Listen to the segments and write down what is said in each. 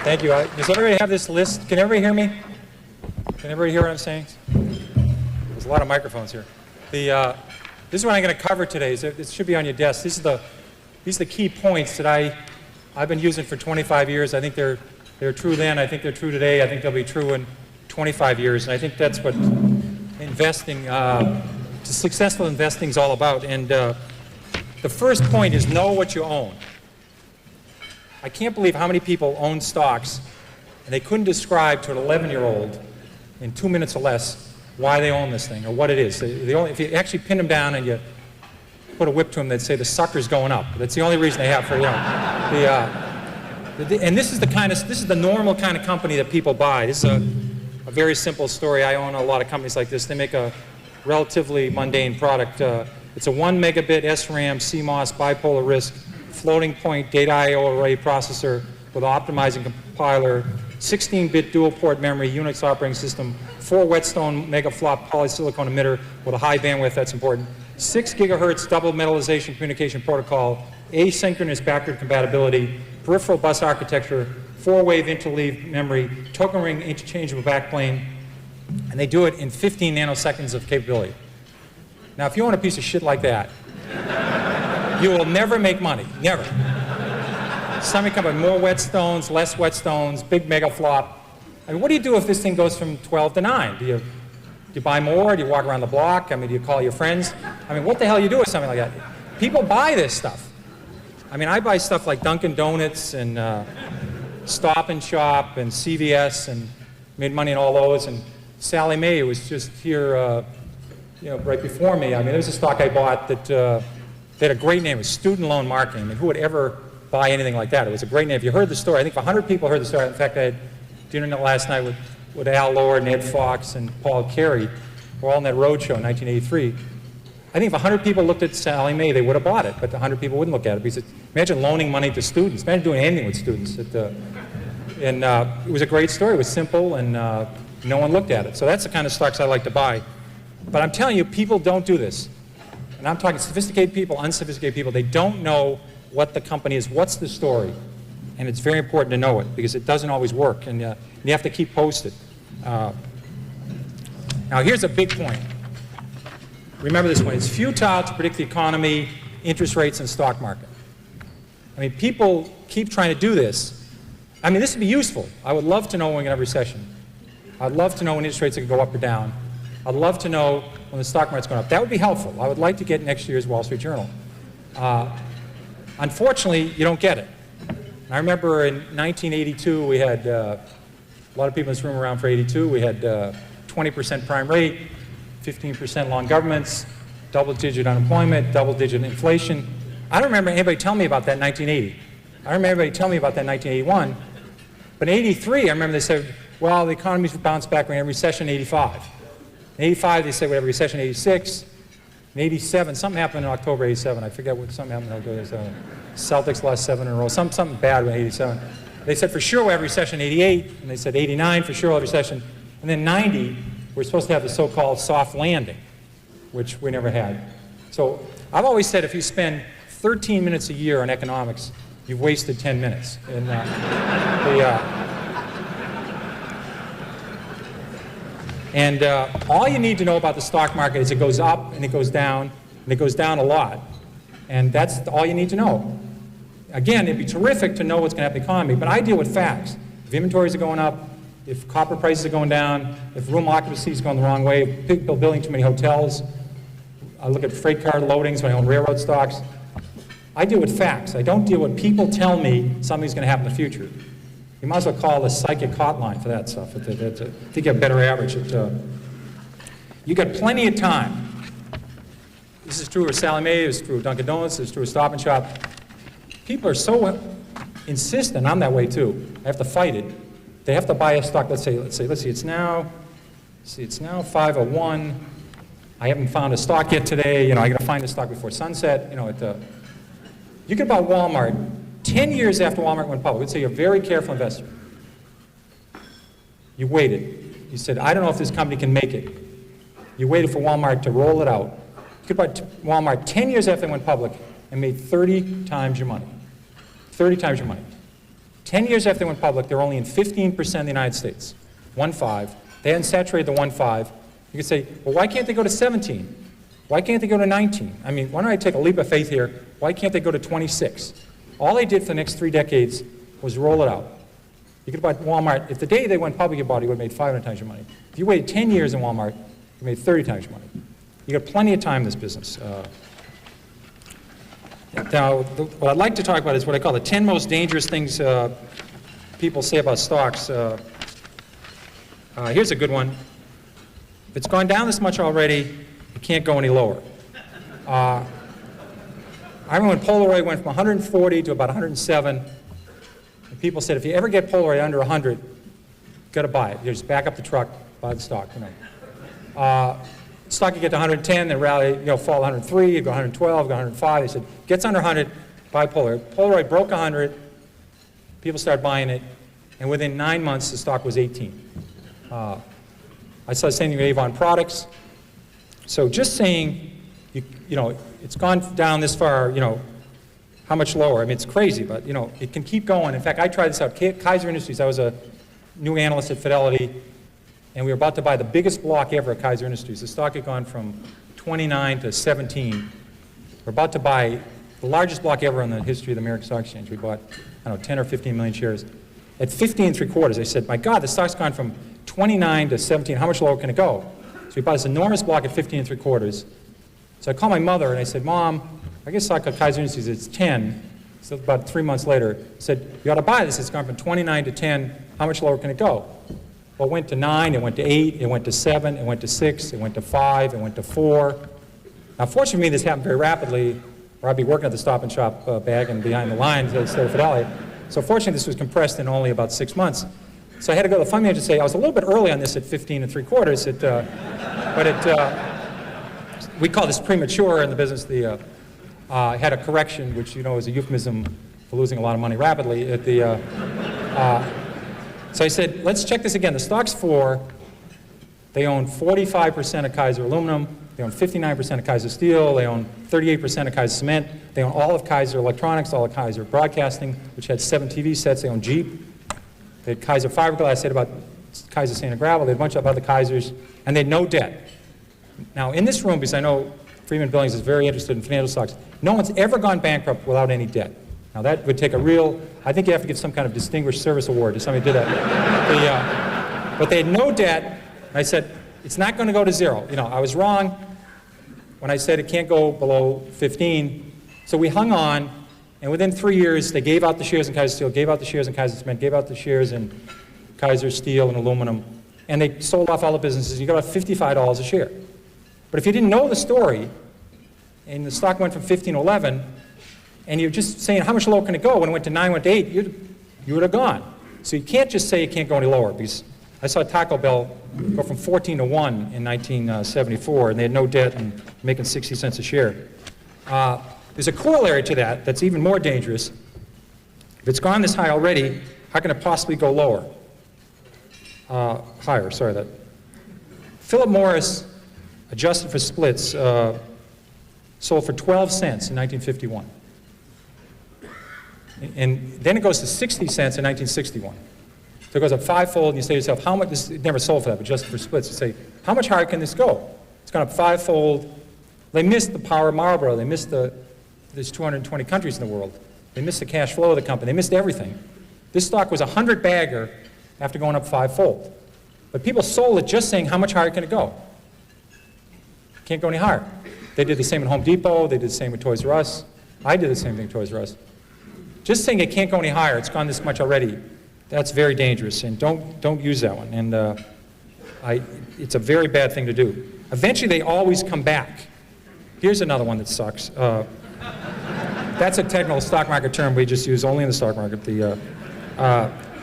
Thank you. Does everybody have this list? Can everybody hear me? Can everybody hear what I'm saying? There's a lot of microphones here. This is what I'm going to cover today. So it should be on your desk. These are the key points that I've been using for 25 years. I think they're true then. I think they're true today. I think they'll be true in 25 years. And I think that's what investing, successful investing is all about. And the first point is know what you own. I can't believe how many people own stocks and they couldn't describe to an 11-year-old in 2 minutes or less why they own this thing or what it is. If you actually pin them down and you put a whip to them, they'd say the sucker's going up. That's the only reason they have for, and this is the normal kind of company that people buy. This is a very simple story. I own a lot of companies like this. They make a relatively mundane product. It's a 1 megabit SRAM CMOS bipolar RISC floating point data I/O array processor with optimizing compiler, 16-bit dual port memory, Unix operating system, 4 Whetstone megaflop polysilicon emitter with a high bandwidth, that's important, 6 gigahertz double metallization communication protocol, asynchronous backward compatibility, peripheral bus architecture, 4-wave interleaved memory, token ring interchangeable backplane, and they do it in 15 nanoseconds of capability. Now, if you own a piece of shit like that, you will never make money, never. Somebody come with more Whetstones, less Whetstones, big mega flop. I mean, what do you do if this thing goes from 12 to 9? Do you buy more? Do you walk around the block? I mean, do you call your friends? I mean, what the hell do you do with something like that? People buy this stuff. I mean, I buy stuff like Dunkin' Donuts and Stop and Shop and CVS and made money in all those. And Sally Mae was just here, right before me. I mean, there's a stock I bought that they had a great name. It was Student Loan Marketing. I mean, who would ever buy anything like that? It was a great name. If you heard the story, I think 100 people heard the story. In fact, I had dinner last night with Al Lord and Ed Fox and Paul Carey. We're all in that roadshow in 1983. I think if 100 people looked at Sally Mae, they would have bought it, but 100 people wouldn't look at it. Because imagine loaning money to students. Imagine doing anything with students. It was a great story. It was simple, and no one looked at it. So that's the kind of stocks I like to buy. But I'm telling you, people don't do this. And I'm talking sophisticated people, unsophisticated people. They don't know what the company is, what's the story. And it's very important to know it, because it doesn't always work, and you have to keep posted. Now, here's a big point. Remember this one. It's futile to predict the economy, interest rates, and stock market. I mean, people keep trying to do this. I mean, this would be useful. I would love to know when we're going to have a recession. I'd love to know when interest rates are going to go up or down. I'd love to know when the stock market's going up. That would be helpful. I would like to get next year's Wall Street Journal. Unfortunately, you don't get it. I remember in 1982, we had a lot of people in this room around for 82. We had 20% prime rate, 15% long governments, double-digit unemployment, double-digit inflation. I don't remember anybody telling me about that in 1980. I remember anybody telling me about that in 1981. But in 83, I remember they said, well, the economy's bounced back. We're going to have a recession in 85. In 85, they said we have a recession in 86. In 87, something happened in October 87. I forget what something happened in October 87. Celtics lost 7 in a row. Something bad in 87. They said for sure we'll have a recession in 88. And they said 89 for sure we'll have a recession. And then 90, we're supposed to have the so-called soft landing, which we never had. So I've always said if you spend 13 minutes a year on economics, you've wasted 10 minutes. And all you need to know about the stock market is it goes up and it goes down, and it goes down a lot. And that's all you need to know. Again, it'd be terrific to know what's going to happen in the economy, but I deal with facts. If inventories are going up, if copper prices are going down, if room occupancy is going the wrong way, if people are building too many hotels, I look at freight car loadings when I own railroad stocks. I deal with facts. I don't deal with people tell me something's going to happen in the future. You might as well call the psychic hotline for that stuff. I think you have a better average. You got plenty of time. This is true of Sally Mae, it's true of Dunkin' Donuts, it's true of Stop and Shop. People are so insistent, I'm that way too. I have to fight it. They have to buy a stock, let's see, it's now 501. I haven't found a stock yet today. I got to find a stock before sunset. You could buy Walmart 10 years after Walmart went public. Let's say you're a very careful investor. You waited. You said, I don't know if this company can make it. You waited for Walmart to roll it out. You could buy Walmart 10 years after they went public and made 30 times your money. 30 times your money. 10 years after they went public, they're only in 15% of the United States. 1.5. They hadn't saturated the 1.5. You could say, well, why can't they go to 17? Why can't they go to 19? I mean, why don't I take a leap of faith here? Why can't they go to 26? All they did for the next 3 decades was roll it out. You could buy Walmart. If the day they went public, you bought it, you would have made 500 times your money. If you waited 10 years in Walmart, you made 30 times your money. You got plenty of time in this business. Now, what I'd like to talk about is what I call the 10 most dangerous things people say about stocks. Here's a good one. If it's gone down this much already, it can't go any lower. I remember when Polaroid went from 140 to about 107, and people said, if you ever get Polaroid under 100, you've got to buy it. You just back up the truck, buy the stock. Stock could get to 110, then rally, fall 103, you go 112, go 105. They said, gets under 100, buy Polaroid. Polaroid broke 100, people started buying it, and within 9 months, the stock was 18. I saw the same thing with Avon Products. So just saying, it's gone down this far, how much lower? I mean, it's crazy, but, it can keep going. In fact, I tried this out. Kaiser Industries, I was a new analyst at Fidelity, and we were about to buy the biggest block ever at Kaiser Industries. The stock had gone from 29 to 17. We're about to buy the largest block ever in the history of the American Stock Exchange. We bought, 10 or 15 million shares. At 15.75, they said, my God, the stock's gone from 29 to 17. How much lower can it go? So we bought this enormous block at 15.75. So I called my mother and I said, Mom, I guess stock at Kaiser Industries, it's 10. So about 3 months later, I said, you ought to buy this. It's gone from 29 to 10. How much lower can it go? Well, it went to 9, it went to 8, it went to 7, it went to 6, it went to 5, it went to 4. Now, fortunately for me, this happened very rapidly, or I'd be working at the Stop and Shop bag and behind the lines instead of Fidelity. So fortunately, this was compressed in only about 6 months. So I had to go to the fund manager and say, I was a little bit early on this at 15.75, we call this premature in the business. Had a correction, which is a euphemism for losing a lot of money rapidly. So I said, let's check this again. The stock's 4. They own 45% of Kaiser Aluminum. They own 59% of Kaiser Steel. They own 38% of Kaiser Cement. They own all of Kaiser Electronics, all of Kaiser Broadcasting, which had 7 TV sets. They own Jeep. They had Kaiser Fiberglass. I said about Kaiser Sand and Gravel. They had a bunch of other Kaisers. And they had no debt. Now, in this room, because I know Freeman Billings is very interested in financial stocks, no one's ever gone bankrupt without any debt. Now, that would take a real, I think you have to give some kind of distinguished service award to somebody who did that. But they had no debt. And I said, it's not going to go to 0. I was wrong when I said it can't go below 15. So we hung on, and within 3 years, they gave out the shares in Kaiser Steel, gave out the shares in Kaiser Cement, gave out the shares in Kaiser Steel and Aluminum, and they sold off all the businesses. You got about $55 a share. But if you didn't know the story, and the stock went from 15 to 11, and you're just saying, how much lower can it go? When it went to 9, went to 8, you would have gone. So you can't just say it can't go any lower, because I saw Taco Bell go from 14 to 1 in 1974, and they had no debt and making 60 cents a share. There's a corollary to that that's even more dangerous. If it's gone this high already, how can it possibly go lower? Higher, sorry. That. Philip Morris, adjusted for splits, sold for 12 cents in 1951. And then it goes to 60 cents in 1961. So it goes up 5-fold, and you say to yourself, how much, it never sold for that, but just for splits, you say, how much higher can this go? It's gone up 5-fold. They missed the power of Marlboro. They missed there's 220 countries in the world. They missed the cash flow of the company. They missed everything. This stock was a 100-bagger after going up 5-fold. But people sold it just saying, how much higher can it go? Can't go any higher. They did the same at Home Depot. They did the same with Toys R Us. I did the same thing at Toys R Us. Just saying it can't go any higher, it's gone this much already, that's very dangerous, and don't use that one. And it's a very bad thing to do. Eventually, they always come back. Here's another one that sucks. That's a technical stock market term we just use only in the stock market. The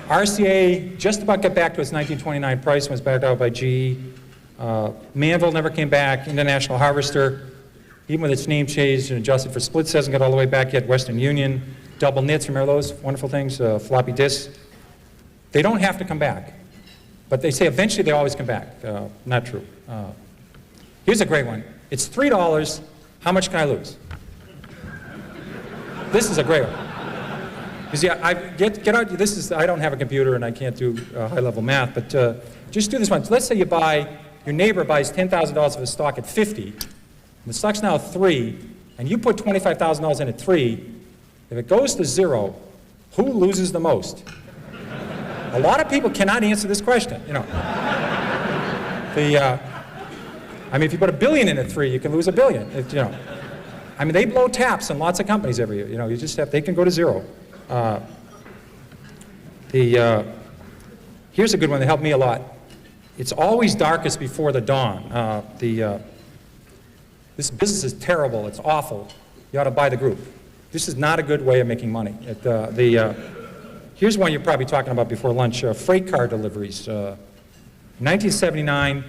RCA just about got back to its 1929 price, was backed out by GE. Manville never came back. International Harvester, even with its name changed and adjusted for splits, hasn't got all the way back yet. Western Union. Double knits, remember those wonderful things, floppy disks? They don't have to come back, but they say eventually they always come back. Not true. Here's a great one. It's $3, how much can I lose? This is a great one. Because yeah, get out. This is I don't have a computer and I can't do high-level math, but just do this one. So let's say your neighbor buys $10,000 of a stock at 50, and the stock's now 3, and you put $25,000 in at 3. If it goes to 0, who loses the most? A lot of people cannot answer this question. You know, I mean, if you put $1 billion in at 3, you can lose $1 billion. You know, I mean, they blow taps in lots of companies every year. You know, they can go to 0. Here's a good one that helped me a lot. It's always darkest before the dawn. This business is terrible. It's awful. You ought to buy the group. This is not a good way of making money. Here's one you're probably talking about before lunch, freight car deliveries. In 1979,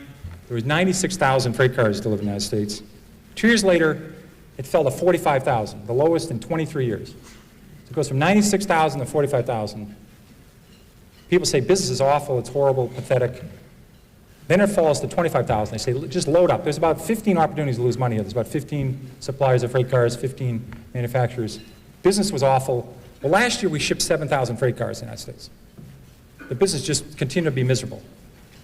there was 96,000 freight cars delivered in the United States. 2 years later, it fell to 45,000, the lowest in 23 years. So it goes from 96,000 to 45,000. People say business is awful, it's horrible, pathetic. Then it falls to 25,000. They say, just load up. There's about 15 opportunities to lose money. There's about 15 suppliers of freight cars, 15 manufacturers. Business was awful. Well, last year we shipped 7,000 freight cars in the United States. The business just continued to be miserable.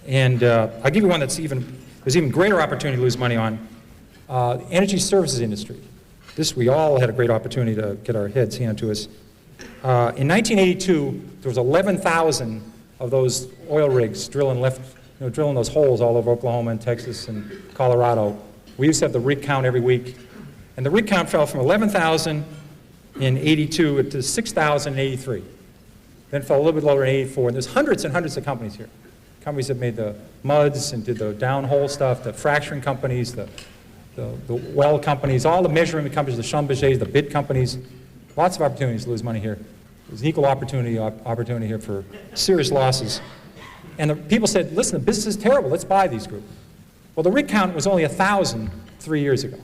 And I'll give you one there's even greater opportunity to lose money on. The energy services industry. This we all had a great opportunity to get our heads handed to us. In 1982, there was 11,000 of those oil rigs drilling those holes all over Oklahoma and Texas and Colorado. We used to have the rig count every week. And the rig count fell from 11,000 in 82 to 6,000 in 83. Then it fell a little bit lower in 84. And there's hundreds and hundreds of companies here. Companies that made the muds and did the downhole stuff, the fracturing companies, the well companies, all the measurement companies, the Schlumbergers, the bid companies. Lots of opportunities to lose money here. There's an equal opportunity here for serious losses. And the people said, listen, the business is terrible, let's buy these groups. Well, the rig count was only 1,000 3 years ago.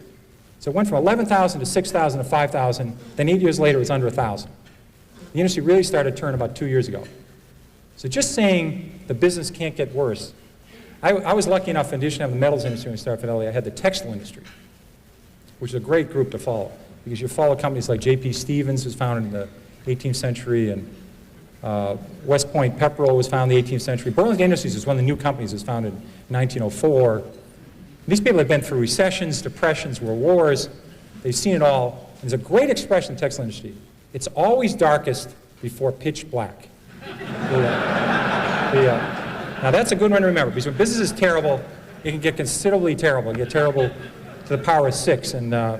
So it went from 11,000 to 6,000 to 5,000, then 8 years later it was under 1,000. The industry really started to turn about 2 years ago. So just saying the business can't get worse. I was lucky enough, in addition to having the metals industry when I started Fidelity, I had the textile industry, which is a great group to follow. Because you follow companies like J.P. Stevens, who was founded in the 18th century, and West Point Pepperell was founded in the 18th century. Burlington Industries was one of the new companies that was founded in 1904. These people have been through recessions, depressions, world wars. They've seen it all. There's a great expression in the textile industry. It's always darkest before pitch black. Now that's a good one to remember, because when business is terrible, it can get considerably terrible. It can get terrible to the power of 6. And I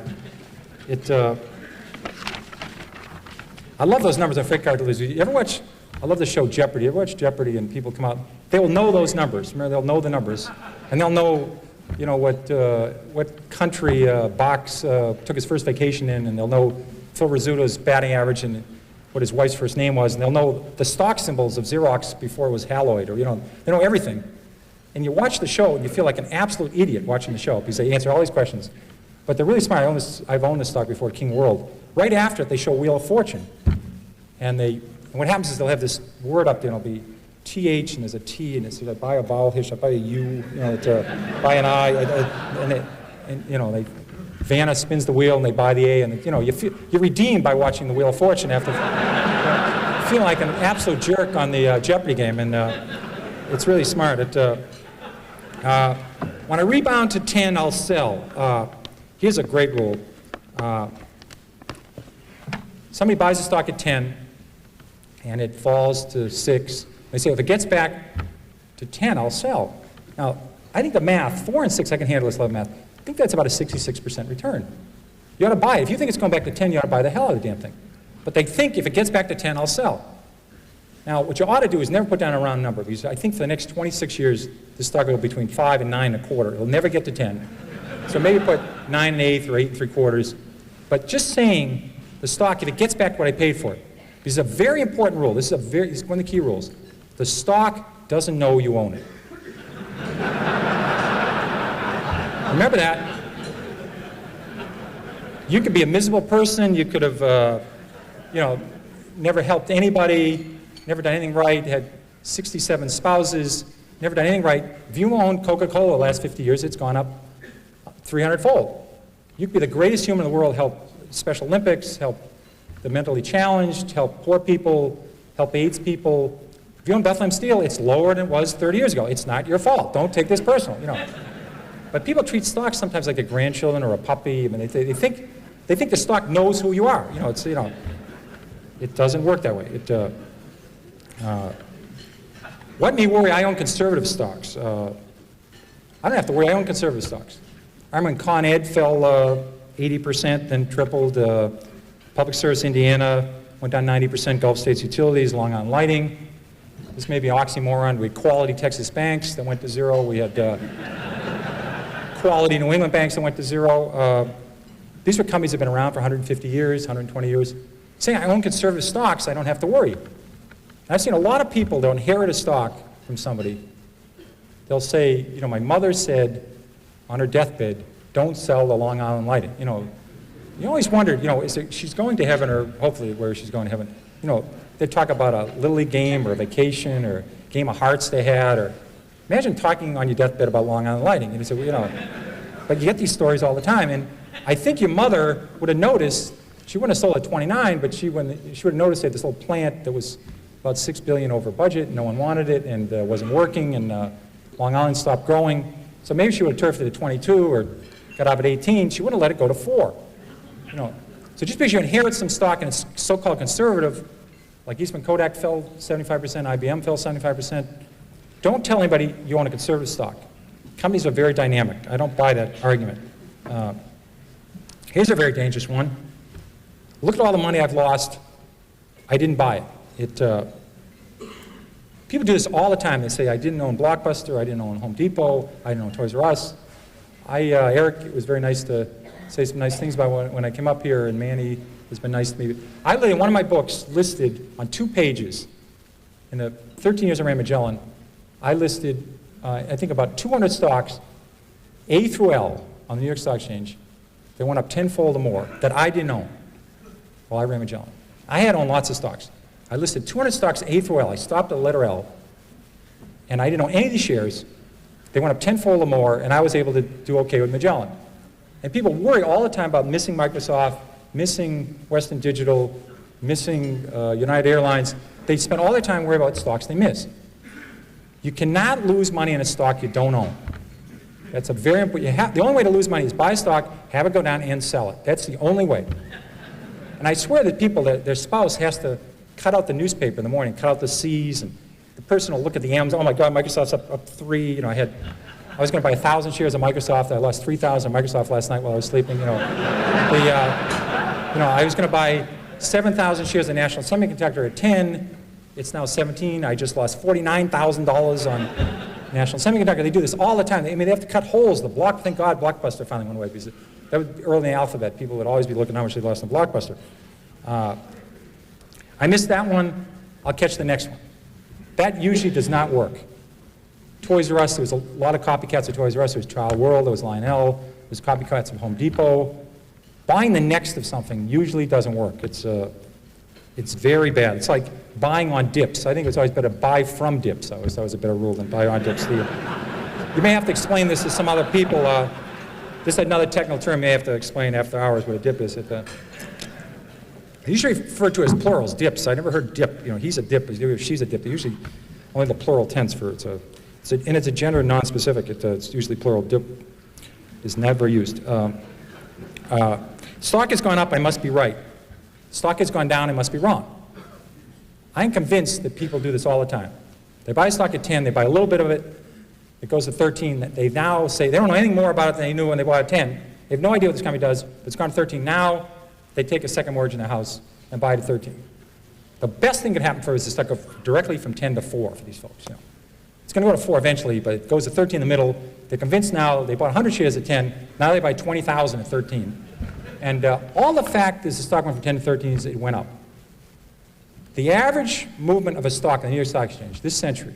love those numbers on freight car deliveries. You ever watch, I love the show Jeopardy. You ever watch Jeopardy and people come out? They will know those numbers. Remember, they'll know the numbers. And they'll know, you know, what country Box took his first vacation in, and they'll know Phil Rizzuto's batting average and what his wife's first name was, and they'll know the stock symbols of Xerox before it was Haloid, or, you know, they know everything. And you watch the show and you feel like an absolute idiot watching the show because they answer all these questions. But they're really smart. I've owned this stock before, King World. Right after it, they show Wheel of Fortune. And what happens is they'll have this word up there, and it'll be TH, and there's a T, and it's I buy a vowel here, I buy a U, you know, it's buy an I, and you know, Vanna spins the wheel, and they buy the A, and you know, you're redeemed by watching the Wheel of Fortune after feeling like an absolute jerk on the Jeopardy game, and it's really smart. When I rebound to 10, I'll sell. Here's a great rule. Somebody buys a stock at 10, and it falls to 6. They say, if it gets back to 10, I'll sell. Now, I think the math, 4 and 6, I can handle this level math. I think that's about a 66% return. You ought to buy it. If you think it's going back to 10, you ought to buy the hell out of the damn thing. But they think if it gets back to 10, I'll sell. Now, what you ought to do is never put down a round number, because I think for the next 26 years, this stock will go between 5 and 9 1/4. It'll never get to 10. So maybe put 9 1/8 or 8 3/4. But just saying the stock, if it gets back to what I paid for it, this is a very important rule. This is one of the key rules. The stock doesn't know you own it. Remember that. You could be a miserable person. You could have, you know, never helped anybody, never done anything right, had 67 spouses, never done anything right. If you own Coca-Cola the last 50 years, it's gone up 300-fold. You could be the greatest human in the world, help Special Olympics, help the mentally challenged, help poor people, help AIDS people. If you own Bethlehem Steel, it's lower than it was 30 years ago. It's not your fault. Don't take this personal, you know. But people treat stocks sometimes like their grandchildren or a puppy. I mean, they think the stock knows who you are. You know, it's, you know, it doesn't work that way. What may worry? I own conservative stocks. I don't have to worry. I own conservative stocks. I remember when Con Ed fell 80%, then tripled. Public Service Indiana went down 90%. Gulf States Utilities, Long Island Lighting. This may be an oxymoron. We had Quality Texas Banks that went to zero. We had Quality New England Banks that went to zero. These were companies that have been around for 150 years, 120 years. Saying I own conservative stocks, I don't have to worry. And I've seen a lot of people that inherit a stock from somebody. They'll say, you know, my mother said on her deathbed, don't sell the Long Island Lighting. You know, you always wondered, you know, she's going to heaven, or hopefully where she's going to heaven. You know, they talk about a Little League game or a vacation or a game of hearts they had, or imagine talking on your deathbed about Long Island Lighting. And you say, well, you know, but you get these stories all the time. And I think your mother would have noticed, she wouldn't have sold at 29, but she would have noticed they had this little plant that was about $6 billion over budget, no one wanted it, and wasn't working, and Long Island stopped growing. So maybe she would have turfed it at 22 or got out at 18. She wouldn't have let it go to 4. You know, so just because you inherit some stock and it's so-called conservative, like Eastman Kodak fell 75%, IBM fell 75%, don't tell anybody you own a conservative stock. Companies are very dynamic. I don't buy that argument. Here's a very dangerous one. Look at all the money I've lost. I didn't buy it. People do this all the time. They say, I didn't own Blockbuster, I didn't own Home Depot, I didn't own Toys R Us. Eric, it was very nice to say some nice things about when I came up here, and Manny has been nice to me. I literally, in one of my books, listed on 2 pages, in the 13 years I ran Magellan, I listed, I think about 200 stocks, A through L, on the New York Stock Exchange. They went up tenfold or more that I didn't own while I ran Magellan. I had owned lots of stocks. I listed 200 stocks A through L. I stopped at the letter L, and I didn't own any of these shares. They went up tenfold or more, and I was able to do okay with Magellan. And people worry all the time about missing Microsoft, missing Western Digital, missing United Airlines. They spend all their time worrying about stocks they miss. You cannot lose money in a stock you don't own. That's a very important. The only way to lose money is buy a stock, have it go down, and sell it. That's the only way. And I swear that people, their spouse has to cut out the newspaper in the morning, cut out the C's, and the person will look at the M's. Oh my God, Microsoft's up 3. You know, I was going to buy 1,000 shares of Microsoft. I lost 3,000 of Microsoft last night while I was sleeping. You know, I was going to buy 7,000 shares of National Semiconductor at 10. It's now 17. I just lost $49,000 on National Semiconductor. They do this all the time. I mean, they have to cut holes. Thank God Blockbuster finally went away, because that was early in the alphabet. People would always be looking how much they lost on Blockbuster. I missed that one. I'll catch the next one. That usually does not work. Toys R Us, there was a lot of copycats of Toys R Us. There was Trial World, there was Lionel, there was copycats of Home Depot. Buying the next of something usually doesn't work. It's very bad. It's like buying on dips. I think it's always better buy from dips. I always thought it was a better rule than buy on dips. You may have to explain this to some other people. This is another technical term you may have to explain after hours what a dip is. They usually refer to it as plurals, dips. I never heard dip. You know, he's a dip, she's a dip. They usually only the plural tense for it. And it's a gender non-specific. It's usually plural. Dip is never used. Stock has gone up, I must be right. Stock has gone down, I must be wrong. I'm convinced that people do this all the time. They buy stock at 10, they buy a little bit of it, it goes to 13. They now say they don't know anything more about it than they knew when they bought it at 10. They have no idea what this company does, but it's gone to 13. Now they take a second mortgage in their house and buy it at 13. The best thing that can happen for us is to stock go directly from 10 to 4 for these folks. You know. It's going to go to 4 eventually, but it goes to 13 in the middle. They're convinced now, they bought 100 shares at 10, now they buy 20,000 at 13. And all the fact is the stock went from 10 to 13 is it went up. The average movement of a stock on the New York Stock Exchange this century,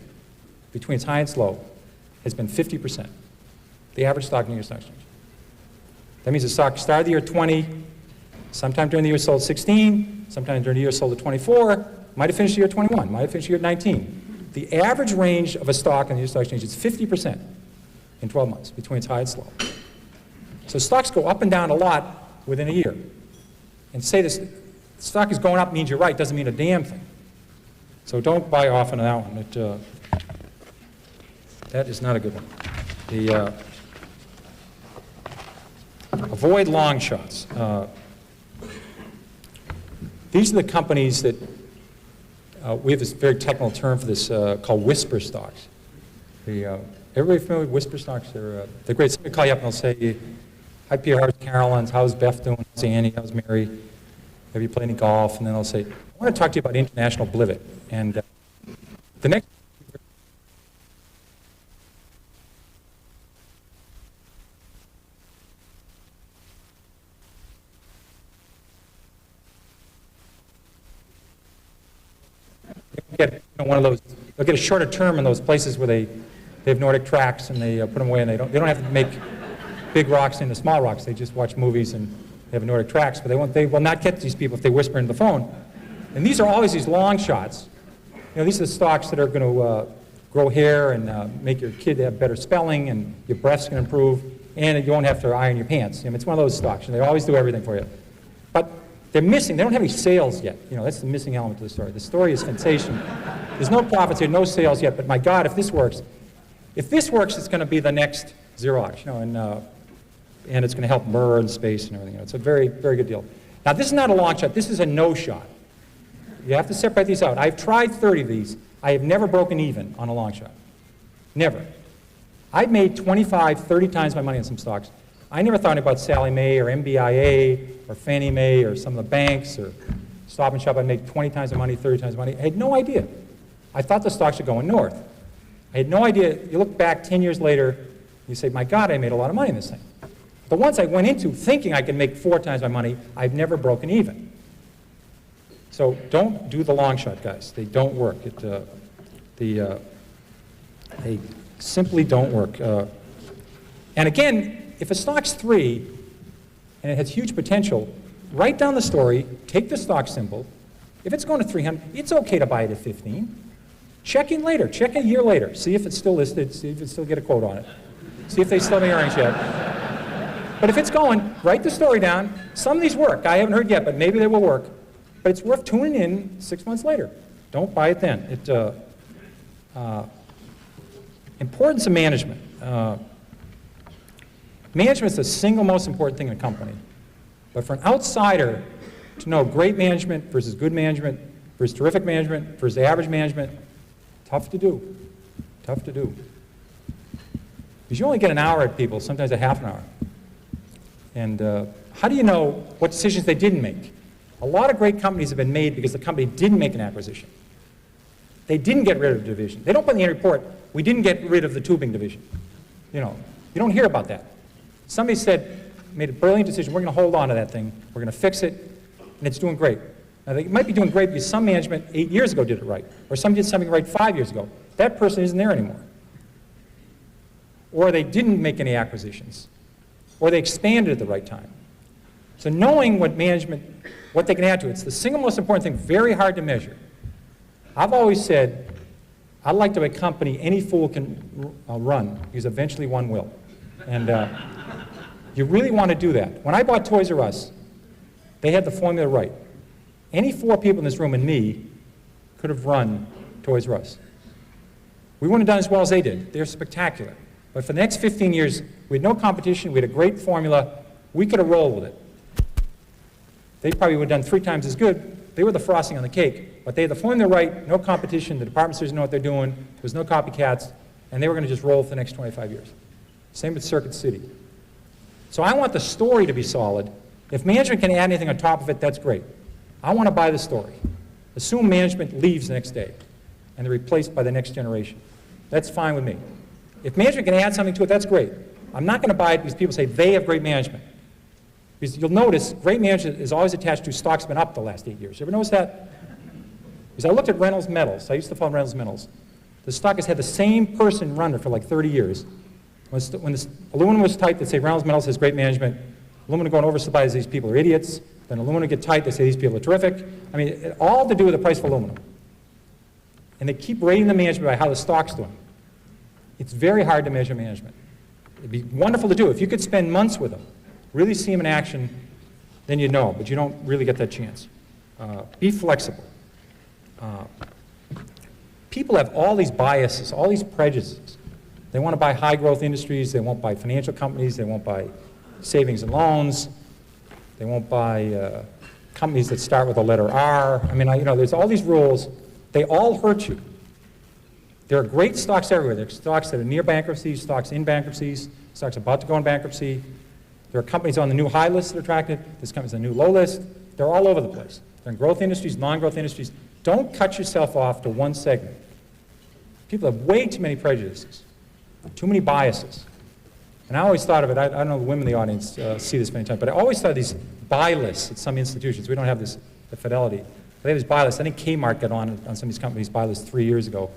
between its high and its low, has been 50%. The average stock on the New York Stock Exchange. That means the stock started the year 20, sometime during the year sold 16, sometime during the year sold at 24, might have finished the year 21, might have finished the year 19. The average range of a stock on the New York Stock Exchange is 50% in 12 months, between its high and its low. So stocks go up and down a lot within a year. And say this, The stock is going up means you're right, doesn't mean a damn thing. So don't buy off on that one. That is not a good one. Avoid long shots. These are the companies that, we have this very technical term for this called whisper stocks. Everybody familiar with whisper stocks? They're great. Somebody call you up and they'll say, hi Pierre, how's Carolyn's, how's Beth doing, how's Annie, how's Mary, have you played any golf? And then they'll say, I want to talk to you about international blivet. And the next get one of those, they'll get a shorter term in those places where they have Nordic tracks and they put them away and they don't have to make big rocks into small rocks. They just watch movies and they have Nordic tracks, but they will not get these people if they whisper into the phone. And these are always these long shots. These are the stocks that are going to grow hair and make your kid have better spelling and your breath's going to improve and you won't have to iron your pants. It's one of those stocks and they always do everything for you. But they're missing, they don't have any sales yet. That's the missing element to the story. The story is sensational. There's no profits here, no sales yet, but my God, if this works, it's going to be the next Xerox, and it's going to help Murr and space and everything. It's a very, very good deal. Now, this is not a long shot. This is a no shot. You have to separate these out. I've tried 30 of these. I have never broken even on a long shot. Never. I've made 25, 30 times my money on some stocks. I never thought about Sallie Mae or MBIA or Fannie Mae or some of the banks or Stop and Shop. I'd make 20 times the money, 30 times the money. I had no idea. I thought the stocks were going north. I had no idea. You look back 10 years later, you say, my God, I made a lot of money in this thing. The ones I went into thinking I could make 4 times my money, I've never broken even. So don't do the long shot, guys. They don't work. They simply don't work. And again, if a stock's 3 and it has huge potential, write down the story, take the stock symbol. If it's going to 300, it's okay to buy it at 15. Check in later. Check a year later. See if it's still listed. See if it still get a quote on it. See if they still have any earnings yet. But if it's going, write the story down. Some of these work. I haven't heard yet, but maybe they will work. But it's worth tuning in 6 months later. Don't buy it then. Importance of management. Management is the single most important thing in a company. But for an outsider to know great management versus good management versus terrific management versus average management, tough to do. Tough to do. Because you only get an hour at people, sometimes a half an hour. And how do you know what decisions they didn't make? A lot of great companies have been made because the company didn't make an acquisition. They didn't get rid of the division. They don't put in the annual report, we didn't get rid of the tubing division. You don't hear about that. Somebody made a brilliant decision, we're going to hold on to that thing, we're going to fix it, and it's doing great. Now, they might be doing great because some management 8 years ago did it right, or some did something right 5 years ago. That person isn't there anymore. Or they didn't make any acquisitions, or they expanded at the right time. So knowing what they can add to it, it's the single most important thing, very hard to measure. I've always said, I'd like to have a company any fool can run, because eventually one will. And you really want to do that. When I bought Toys R Us, they had the formula right. Any 4 people in this room and me could have run Toys R Us. We wouldn't have done as well as they did. They're spectacular. But for the next 15 years, we had no competition, we had a great formula, we could have rolled with it. They probably would have done 3 times as good. They were the frosting on the cake, but they had the formula right, no competition, the department stores know what they're doing, there was no copycats, and they were going to just roll for the next 25 years. Same with Circuit City. So I want the story to be solid. If management can add anything on top of it, that's great. I want to buy the story. Assume management leaves the next day, and they're replaced by the next generation. That's fine with me. If management can add something to it, that's great. I'm not going to buy it because people say they have great management. Because you'll notice great management is always attached to stocks been up the last 8 years. You ever notice that? Because I looked at Reynolds Metals. I used to follow Reynolds Metals. The stock has had the same person run it for like 30 years. When this aluminum was tight, they'd say Reynolds Metals has great management. Aluminum going oversupply, these people are idiots. Then aluminum get tight, they say these people are terrific. I mean, it all to do with the price of aluminum. And they keep rating the management by how the stock's doing. It's very hard to measure management. It'd be wonderful to do. If you could spend months with them, really see them in action, then you'd know, but you don't really get that chance. Be flexible. People have all these biases, all these prejudices. They want to buy high growth industries, they won't buy financial companies, they won't buy savings and loans, they won't buy companies that start with the letter R. I mean, there's all these rules. They all hurt you. There are great stocks everywhere. There are stocks that are near bankruptcy, stocks in bankruptcies, stocks about to go in bankruptcy. There are companies on the new high list that are attractive. There's companies on the new low list. They're all over the place. They're in growth industries, non-growth industries. Don't cut yourself off to one segment. People have way too many prejudices, too many biases. And I always thought of it, I don't know if the women in the audience see this many times, but I always thought of these buy lists at some institutions. We don't have this, the Fidelity. But they have these buy lists. I think Kmart got on some of these companies' buy lists 3 years ago.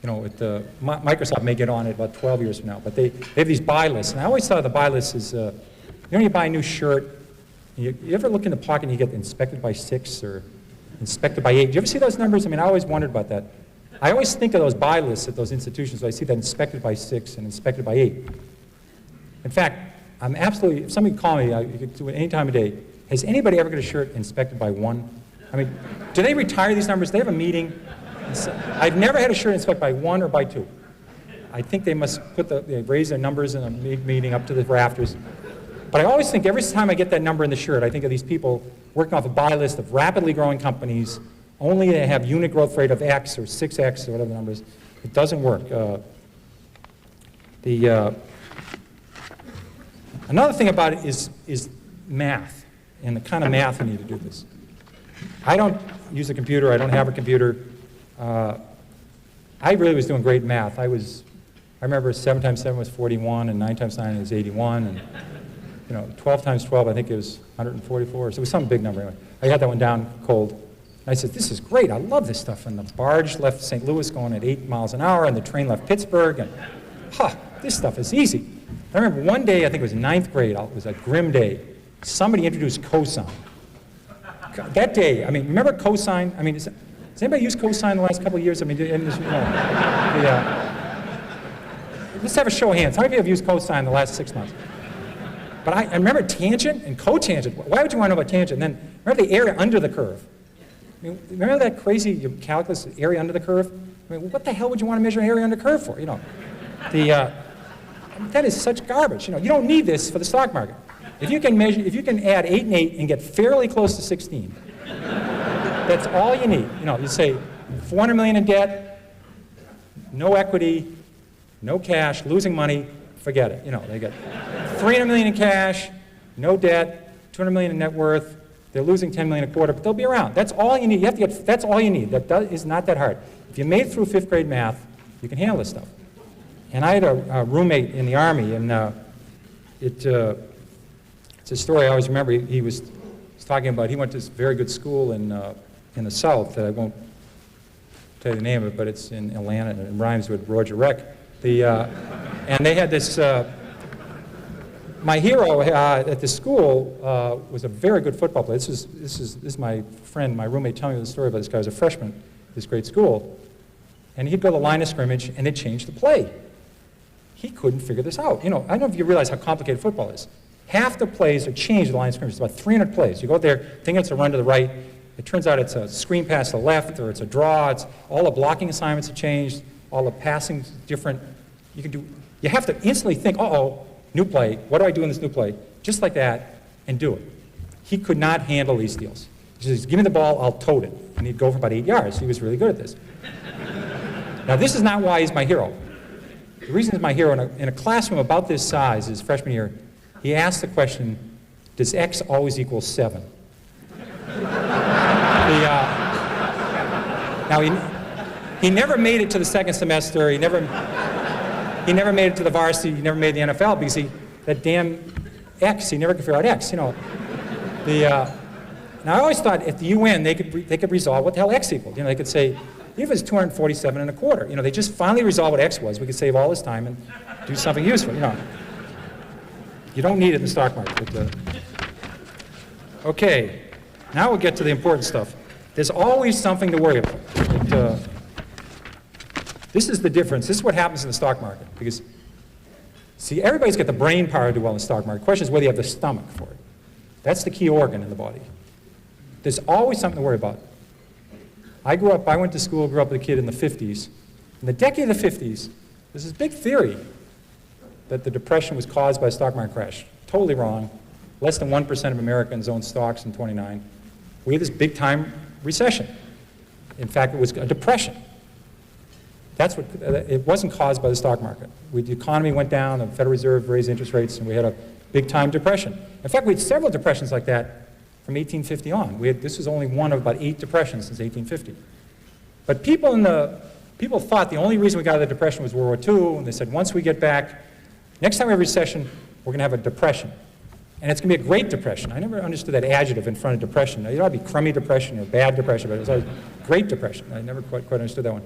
Microsoft may get on it about 12 years from now, but they have these buy lists. And I always thought of the buy list as, you buy a new shirt, you ever look in the pocket and you get inspected by 6 or inspected by 8? Do you ever see those numbers? I mean, I always wondered about that. I always think of those buy lists at those institutions, so I see that inspected by 6 and inspected by 8. In fact, I'm absolutely, if somebody call me, you could do it any time of day, has anybody ever got a shirt inspected by 1? I mean, do they retire these numbers? They have a meeting. I've never had a shirt inspected by 1 or by 2. I think they must they raise their numbers in a meeting up to the rafters. But I always think every time I get that number in the shirt, I think of these people working off a buy list of rapidly growing companies, only they have unit growth rate of X or 6X or whatever the number is. It doesn't work. Another thing about it is math and the kind of math you need to do this. I don't use a computer. I don't have a computer. I really was doing great math. I remember 7 times 7 was 41, and 9 times 9 is 81, and 12 times 12, I think it was 144. So it was some big number anyway. I got that one down cold. And I said, this is great. I love this stuff. And the barge left St. Louis going at 8 miles an hour, and the train left Pittsburgh, and this stuff is easy. I remember one day, I think it was 9th grade, it was a grim day, somebody introduced cosine. God, that day, I mean, remember cosine? I mean, has anybody used cosine in the last couple of years? I mean, let's have a show of hands. How many of you have used cosine in the last 6 months? But I remember tangent and cotangent. Why would you want to know about tangent? And then remember the area under the curve. I mean, remember that crazy calculus area under the curve? I mean, what the hell would you want to measure area under the curve for? That is such garbage. You don't need this for the stock market. If you can add 8 and 8 and get fairly close to 16, that's all you need. You say 400 million in debt, no equity, no cash, losing money, forget it. They got 300 million in cash, no debt, 200 million in net worth. They're losing 10 million a quarter, but they'll be around. That's all you need. That's all you need. That is not that hard. If you made it through 5th grade math, you can handle this stuff. And I had a roommate in the Army, and it's a story I always remember. He was talking about, he went to this very good school in the South that I won't tell you the name of it, but it's in Atlanta, and it rhymes with Roger Reck. And they had this, my hero at the school was a very good football player. This is my friend, my roommate, telling me the story about this guy. He was a freshman at this great school. And he'd go to the line of scrimmage, and they'd change the play. He couldn't figure this out. I don't know if you realize how complicated football is. Half the plays are changed at the line of scrimmage. It's about 300 plays. You go out there thinking it's a run to the right. It turns out it's a screen pass to the left, or it's a draw. All the blocking assignments have changed. All the passing's different. You have to instantly think, uh-oh, new play. What do I do in this new play? Just like that, and do it. He could not handle these deals. He says, give me the ball, I'll tote it. And he'd go for about 8 yards. He was really good at this. Now, this is not why he's my hero. The reason he's my hero, in a classroom about this size, his freshman year, he asked the question, does X always equal 7? Now, he never made it to the second semester. He never made it to the varsity. He never made the NFL because that damn X, he never could figure out X. Now, I always thought at the UN, they could resolve what the hell X equaled. They could say, if it's 247 and a quarter, they just finally resolve what X was. We could save all this time and do something useful. You don't need it in the stock market. But, okay, now we'll get to the important stuff. There's always something to worry about. This is the difference. This is what happens in the stock market. Because, see, everybody's got the brain power to do well in the stock market. The question is whether you have the stomach for it. That's the key organ in the body. There's always something to worry about. I went to school, grew up with a kid in the 50s. In the decade of the 50s, there's this big theory that the Depression was caused by a stock market crash. Totally wrong. Less than 1% of Americans owned stocks in '29. We had this big-time recession. In fact, it was a depression. It wasn't caused by the stock market. The economy went down, the Federal Reserve raised interest rates, and we had a big-time depression. In fact, we had several depressions like that from 1850 on. This was only one of about 8 depressions since 1850. But people thought the only reason we got out of the depression was World War II, and they said, once we get back, next time we have a recession, we're going to have a depression. And it's going to be a great depression. I never understood that adjective in front of depression. It ought to be crummy depression or bad depression, but it was always great depression. I never quite understood that one.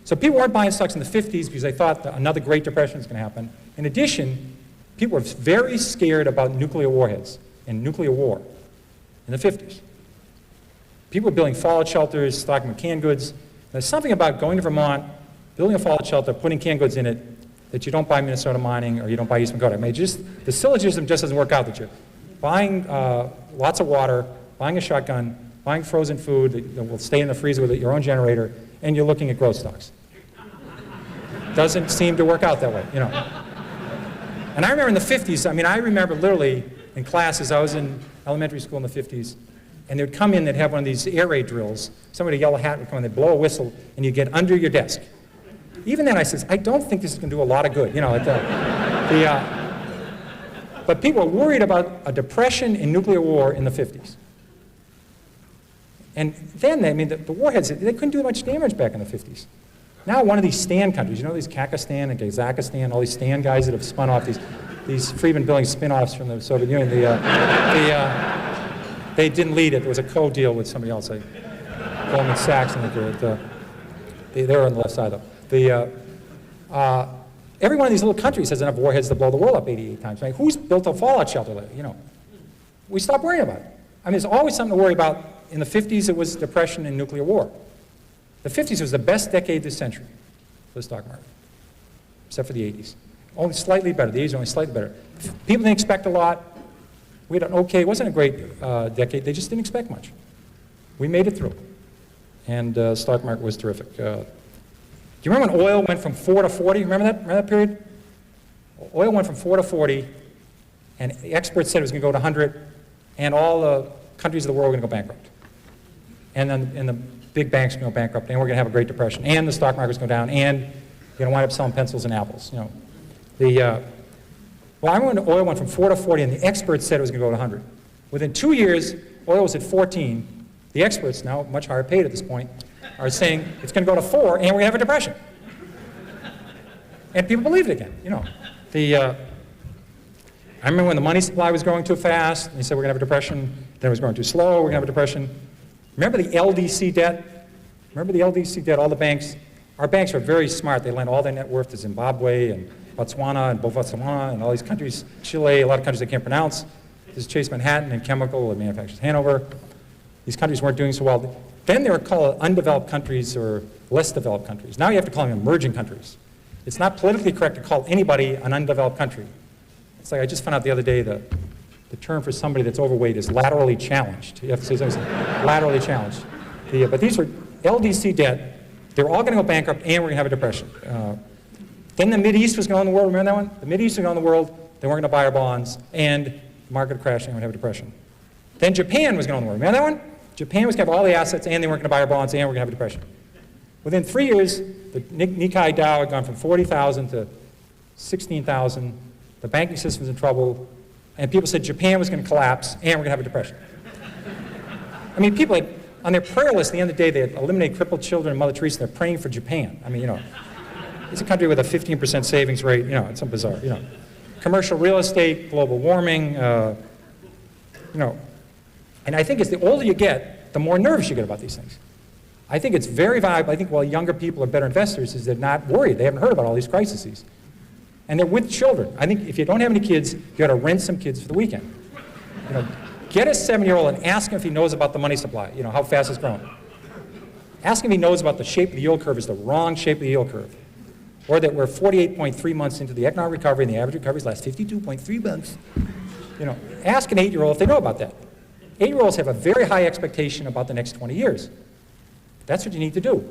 So people weren't buying stocks in the 50s because they thought that another great depression was going to happen. In addition, people were very scared about nuclear warheads and nuclear war in the 50s. People were building fallout shelters, stocking with canned goods. There's something about going to Vermont, building a fallout shelter, putting canned goods in it, that you don't buy Minnesota Mining or you don't buy Eastman Kodak. I mean, the syllogism just doesn't work out, that you're buying lots of water, buying a shotgun, buying frozen food that will stay in the freezer with your own generator, and you're looking at growth stocks. Doesn't seem to work out that way, you know. And I remember in the 50s, I remember literally in classes, I was in elementary school in the 50s, and they'd come in, they'd have one of these air raid drills. Somebody in a yellow hat would come in, they'd blow a whistle, and you'd get under your desk. Even then I says, I don't think this is going to do a lot of good, you know. But people were worried about a depression and nuclear war in the 50s. And then, the warheads, they couldn't do much damage back in the 50s. Now one of these Stan countries, you know, these Kakistan and Kazakhstan, all these Stan guys that have spun off these Friedman building spin-offs from the Soviet Union, they didn't lead it. There was a co-deal with somebody else, like Goldman Sachs, and they were on the left side, though. Every one of these little countries has enough warheads to blow the world up 88 times. Right? Who's built a fallout shelter there? You know, we stopped worrying about it. There's always something to worry about. In the 50s, it was depression and nuclear war. The 50s was the best decade this century for the stock market, except for the 80s. Only slightly better. The 80s were only slightly better. People didn't expect a lot. We had an okay, it wasn't a great decade. They just didn't expect much. We made it through. And the stock market was terrific. Do you remember when oil went from 4 to 40? Remember that period? Oil went from 4 to 40, and the experts said it was going to go to 100, and all the countries of the world were going to go bankrupt. And then the big banks are going to go bankrupt, and we're going to have a Great Depression, and the stock market's going to go down, and you're going to wind up selling pencils and apples. You know, well, I remember when oil went from 4 to 40, and the experts said it was going to go to 100. Within 2 years, oil was at 14. The experts, now much higher paid at this point, are saying it's going to go to 4, and we're going to have a depression. And people believed it again. You know, I remember when the money supply was growing too fast, and they said we're going to have a depression. Then it was growing too slow. We're going to have a depression. Remember the LDC debt? Remember the LDC debt? All the banks. Our banks are very smart. They lend all their net worth to Zimbabwe and Botswana and Botswana and all these countries. Chile, a lot of countries I can't pronounce. This is Chase Manhattan and Chemical and Manufacturers Hanover. These countries weren't doing so well. Then they were called undeveloped countries or less developed countries. Now you have to call them emerging countries. It's not politically correct to call anybody an undeveloped country. It's like I just found out the other day the term for somebody that's overweight is laterally challenged. You have to say something laterally challenged. But these were LDC debt. They were all going to go bankrupt, and we're going to have a depression. Then the Mideast was going to own the world. Remember that one? The Mideast was going to own the world. They weren't going to buy our bonds, and the market crashing, and we're going to have a depression. Then Japan was going to own the world. Remember that one? Japan was going to have all the assets, and they weren't going to buy our bonds, and we're going to have a depression. Within 3 years, the Nikkei Dow had gone from 40,000 to 16,000. The banking system was in trouble, and people said Japan was going to collapse, and we're going to have a depression. People had, on their prayer list, at the end of the day, they had eliminated crippled children and Mother Teresa, and they're praying for Japan. You know, it's a country with a 15% savings rate. You know, it's some bizarre, you know. Commercial real estate, global warming, you know. And I think as the older you get, the more nervous you get about these things. I think it's very valuable. I think while younger people are better investors is they're not worried. They haven't heard about all these crises. And they're with children. I think if you don't have any kids, you got to rent some kids for the weekend. You know, get a 7-year-old and ask him if he knows about the money supply, you know, how fast it's growing. Ask him if he knows about the shape of the yield curve is the wrong shape of the yield curve. Or that we're 48.3 months into the economic recovery and the average recovery lasts 52.3 months. You know, ask an 8-year-old if they know about that. 8-year-olds have a very high expectation about the next 20 years. That's what you need to do.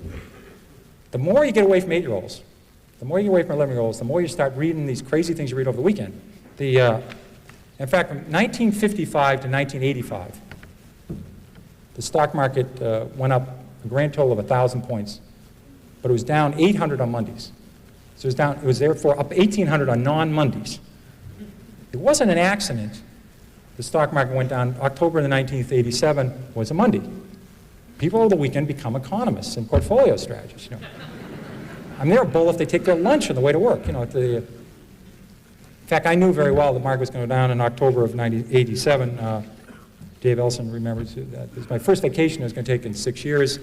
The more you get away from 8-year-olds, the more you get away from 11-year-olds, the more you start reading these crazy things you read over the weekend. In fact, from 1955 to 1985, the stock market went up a grand total of 1,000 points, but it was down 800 on Mondays. So it was therefore up 1,800 on non-Mondays. It wasn't an accident. The stock market went down. October the 19th, 87 was a Monday. People over the weekend become economists and portfolio strategists. I mean, they're a bull if they take their lunch on the way to work. In fact, I knew very well the market was going to go down in October of 87. Dave Ellison remembers that. It was my first vacation I was going to take in 6 years.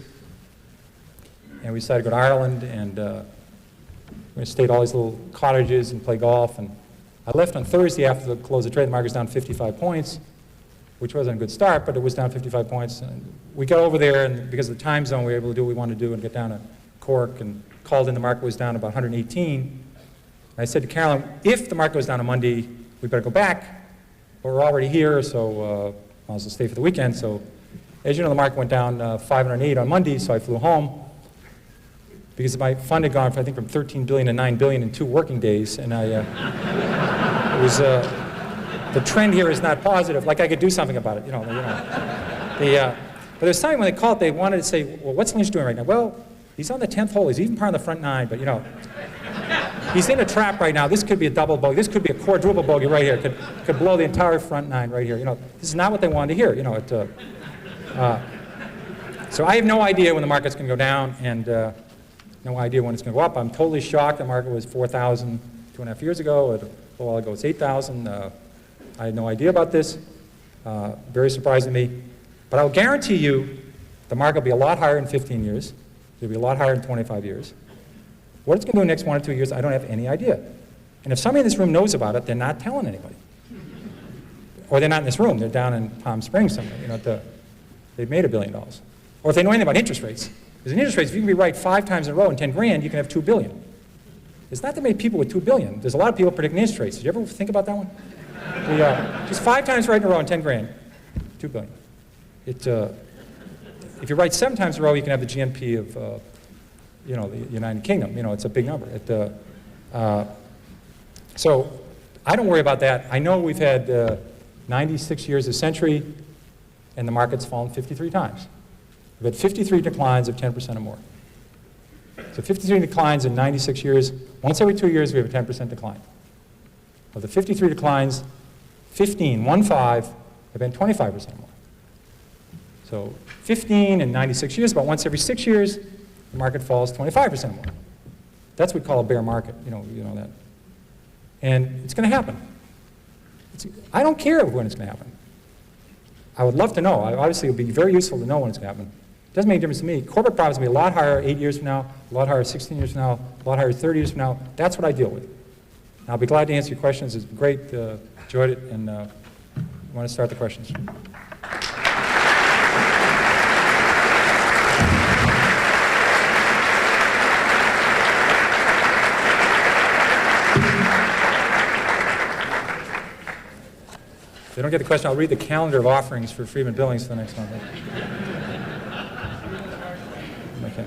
And we decided to go to Ireland, and we stayed at all these little cottages and play golf. And I left on Thursday after the close of trade. The market was down 55 points, which wasn't a good start, but it was down 55 points. And we got over there, and because of the time zone, we were able to do what we wanted to do and get down to Cork, and called in the market was down about 118. And I said to Carolyn, if the market goes down on Monday, we better go back. But we're already here, so I'll also stay for the weekend. So as you know, the market went down 508 on Monday, so I flew home. Because my fund had gone, I think, from 13 billion to 9 billion in 2 working days, and the trend here is not positive. Like I could do something about it, but there's something when they called, they wanted to say, well, what's Lynch doing right now? Well, he's on the 10th hole. He's even part of the front 9, but he's in a trap right now. This could be a double bogey. This could be a quadruple bogey right here. Could blow the entire front 9 right here. This is not what they wanted to hear. So I have no idea when the market's going to go down, and no idea when it's going to go up. I'm totally shocked. The market was 4,000 2.5 years ago. A while ago, it's 8,000. I had no idea about this. Very surprising to me. But I'll guarantee you the market will be a lot higher in 15 years. It'll be a lot higher in 25 years. What it's going to do in the next 1 or 2 years, I don't have any idea. And if somebody in this room knows about it, they're not telling anybody. Or they're not in this room. They're down in Palm Springs somewhere. They've made $1 billion. Or if they know anything about interest rates. Because in interest rates, if you can be right 5 times in a row in 10 grand, you can have $2 billion. There's not that many people with $2 billion. There's a lot of people predicting interest rates. Did you ever think about that one? Just 5 times right in a row in 10 grand, $2 billion. If you write 7 times in a row, you can have the GNP of the United Kingdom. It's a big number. So I don't worry about that. I know we've had 96 years of century, and the market's fallen 53 times. We've had 53 declines of 10% or more. So 53 declines in 96 years. Once every 2 years, we have a 10% decline. Of the 53 declines, 15 have been 25% or more. So 15 in 96 years, about once every 6 years, the market falls 25% or more. That's what we call a bear market, you know that. And it's going to happen. I don't care when it's going to happen. I would love to know. Obviously, it would be very useful to know when it's going to happen. It doesn't make a difference to me. Corporate profits will be a lot higher 8 years from now, a lot higher 16 years from now, a lot higher 30 years from now. That's what I deal with. And I'll be glad to answer your questions. It's been great. Enjoyed it. And I want to start the questions. If they don't get the question, I'll read the calendar of offerings for Friedman Billings for the next month. Okay.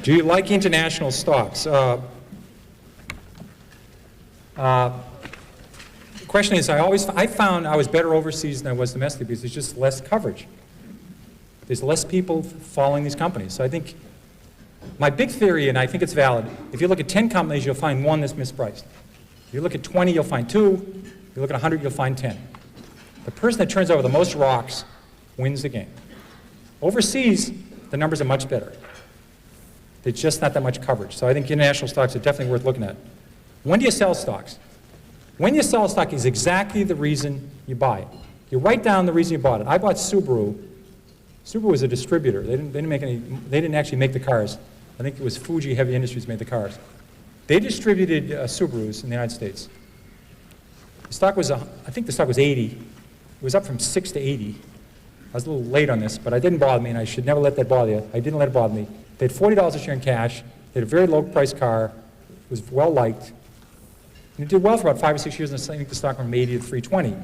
Do you like international stocks? The question is, I found I was better overseas than I was domestically because there's just less coverage. There's less people following these companies. So I think my big theory, and I think it's valid, if you look at 10 companies, you'll find one that's mispriced. If you look at 20, you'll find 2. If you look at 100, you'll find 10. The person that turns over the most rocks wins the game. Overseas, the numbers are much better. There's just not that much coverage. So I think international stocks are definitely worth looking at. When do you sell stocks? When you sell a stock is exactly the reason you buy it. You write down the reason you bought it. I bought Subaru. Subaru was a distributor. They didn't actually make the cars. I think it was Fuji Heavy Industries made the cars. They distributed Subarus in the United States. The stock was, I think the stock was 80. It was up from 6 to 80. I was a little late on this, but it didn't bother me, and I should never let that bother you. I didn't let it bother me. They had $40 a share in cash. They had a very low-priced car. It was well-liked. And it did well for about 5 or 6 years, and I think the stock went from 80 to 320.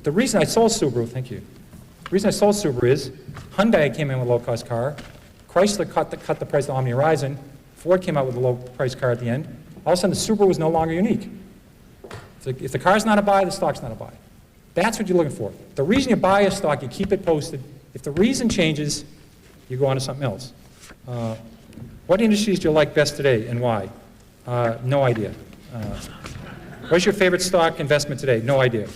The reason I sold Subaru, thank you. The reason I sold Subaru is Hyundai came in with a low-cost car, Chrysler cut the price of the Omni Horizon, Ford came out with a low-price car at the end. All of a sudden, the Subaru was no longer unique. If the car's not a buy, the stock's not a buy. That's what you're looking for. The reason you buy a stock, you keep it posted. If the reason changes, you go on to something else. What industries do you like best today and why? No idea. What's your favorite stock investment today? No idea.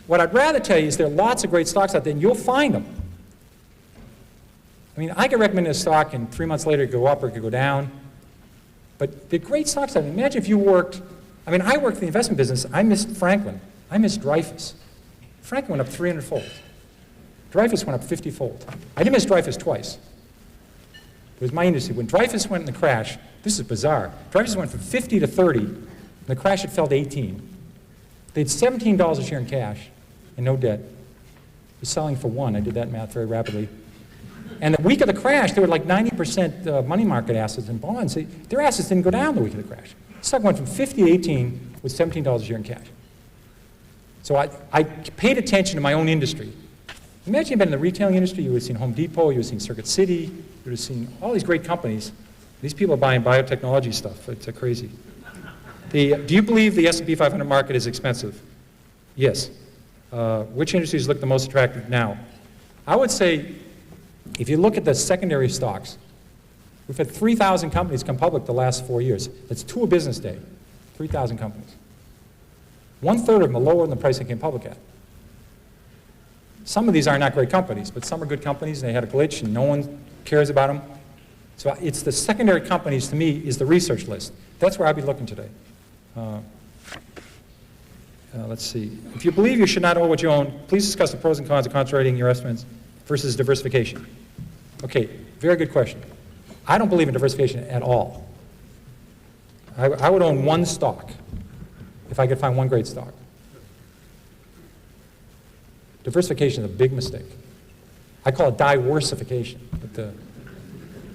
What I'd rather tell you is there are lots of great stocks out there, and you'll find them. I mean, I could recommend a stock, and 3 months later it could go up or it could go down. But the great stocks out there, imagine if you worked, I mean, I worked in the investment business. I missed Franklin. I missed Dreyfus. Franklin went up 300-fold. Dreyfus went up 50-fold. I didn't miss Dreyfus twice. It was my industry. When Dreyfus went in the crash, this is bizarre. Dreyfus went from 50 to 30, and the crash had fell to 18. They had $17 a share in cash and no debt. It was selling for $1. I did that math very rapidly. And the week of the crash, they were like 90% money market assets and bonds. Their assets didn't go down the week of the crash. The stock went from 50 to 18 with $17 a share in cash. So I paid attention to my own industry. Imagine you'd been in the retailing industry, you would have seen Home Depot, you would have seen Circuit City, you would have seen all these great companies. These people are buying biotechnology stuff. It's crazy. Do you believe the S&P 500 market is expensive? Yes. Which industries look the most attractive now? I would say, if you look at the secondary stocks, we've had 3,000 companies come public the last 4 years. That's 2 a business day, 3,000 companies. 1/3 of them are lower than the price they came public at. Some of these are not great companies, but some are good companies, and they had a glitch, and no one cares about them. So it's the secondary companies, to me, is the research list. That's where I'd be looking today. Let's see. If you believe you should not own what you own, please discuss the pros and cons of concentrating your investments versus diversification. Okay, very good question. I don't believe in diversification at all. I would own 1 stock if I could find 1 great stock. Diversification is a big mistake. I call it diversification.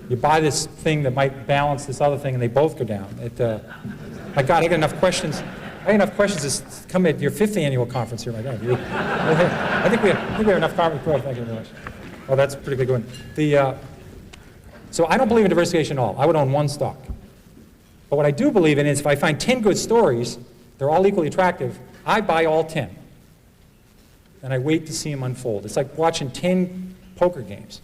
You buy this thing that might balance this other thing, and they both go down. My God, I got enough questions. I got enough questions to come at your 5th annual conference here. My God, I think we have enough conference. Thank you very much. Oh, that's a pretty good one. So I don't believe in diversification at all. I would own 1 stock. But what I do believe in is if I find 10 good stories, they're all equally attractive, I buy all 10. And I wait to see them unfold. It's like watching 10 poker games.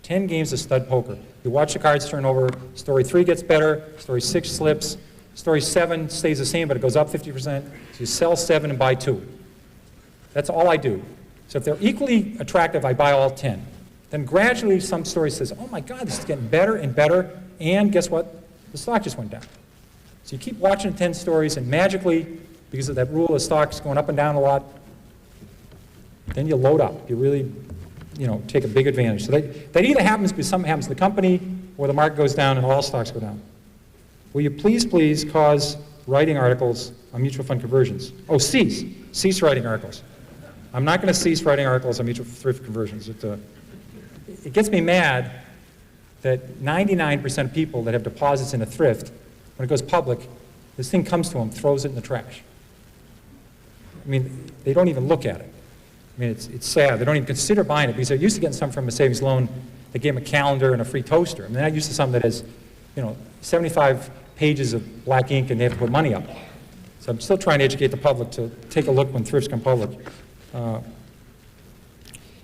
10 games of stud poker. You watch the cards turn over, story 3 gets better, story 6 slips, story 7 stays the same, but it goes up 50%. So you sell 7 and buy 2. That's all I do. So if they're equally attractive, I buy all 10. Then gradually some story says, oh my God, this is getting better and better, and guess what? The stock just went down. So you keep watching 10 stories, and magically, because of that rule of stocks going up and down a lot, then you load up. You really, take a big advantage. So that either happens because something happens to the company, or the market goes down and all stocks go down. Will you please cause writing articles on mutual fund conversions? Oh, cease writing articles. I'm not going to cease writing articles on mutual thrift conversions. It gets me mad that 99% of people that have deposits in a thrift, when it goes public, this thing comes to them, throws it in the trash. I mean, they don't even look at it. I mean, it's sad. They don't even consider buying it because they're used to getting something from a savings loan that gave them a calendar and a free toaster. I mean, they're not used to something that has, 75 pages of black ink and they have to put money up. So I'm still trying to educate the public to take a look when thrifts come public.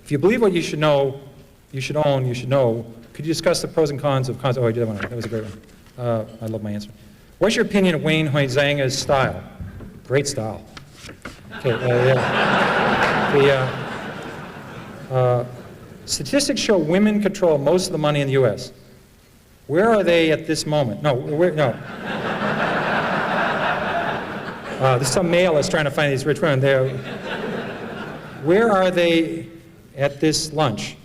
If you believe what you should know, you should own, you should know, could you discuss the pros and cons of Oh, I did that one. That was a great one. I love my answer. What's your opinion of Wayne Huizenga's style? Great style. Okay, statistics show women control most of the money in the U.S. Where are they at this moment? No. There's some male that's trying to find these rich women. Where are they at this lunch?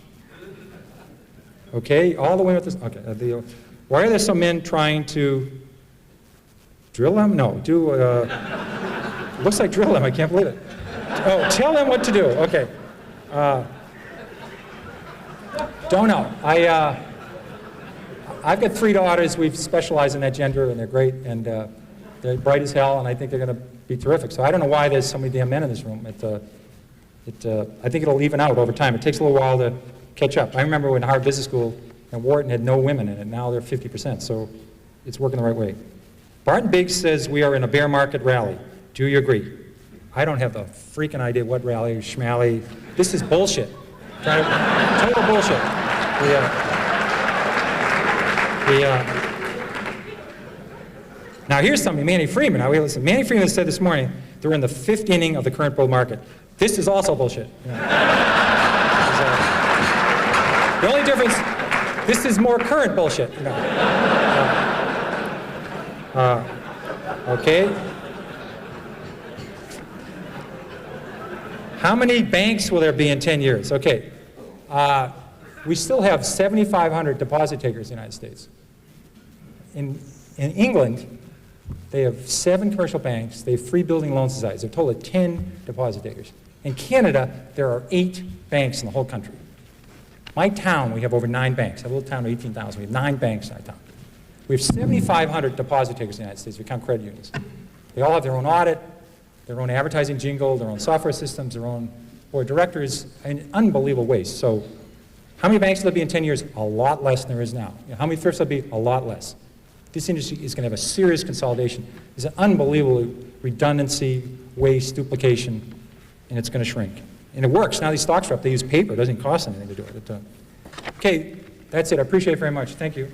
Okay, all the women at this. Okay, why are there some men trying to drill them? No, looks like drill them. I can't believe it. Oh, tell them what to do. Okay. Don't know. I've got 3 daughters. We've specialized in that gender, and they're great, and they're bright as hell, and I think they're going to be terrific. So I don't know why there's so many damn men in this room. I think it'll even out over time. It takes a little while to catch up. I remember when Harvard Business School and Wharton had no women in it. Now they're 50%, so it's working the right way. Barton Biggs says we are in a bear market rally. Do you agree? I don't have the freaking idea what rally, schmally. This is bullshit. Total bullshit. Now here's something, Manny Freeman. Now listen, Manny Freeman said this morning they're in the 5th inning of the current bull market. This is also bullshit. The only difference, this is more current bullshit. Okay. How many banks will there be in 10 years? Okay. We still have 7,500 deposit takers in the United States. In England, they have 7 commercial banks. They have 3 building loan societies. They're a total of 10 deposit takers. In Canada, there are 8 banks in the whole country. My town, we have over 9 banks. I have a little town of 18,000. We have 9 banks in our town. We have 7,500 deposit takers in the United States. We count credit unions. They all have their own audit, their own advertising jingle, their own software systems, their own board of directors, in unbelievable ways. So how many banks will there be in 10 years? A lot less than there is now. How many thrifts will there be? A lot less. This industry is going to have a serious consolidation. There's an unbelievable redundancy, waste, duplication, and it's going to shrink. And it works. Now these stocks are up. They use paper. It doesn't cost anything to do it. Okay, that's it. I appreciate it very much. Thank you.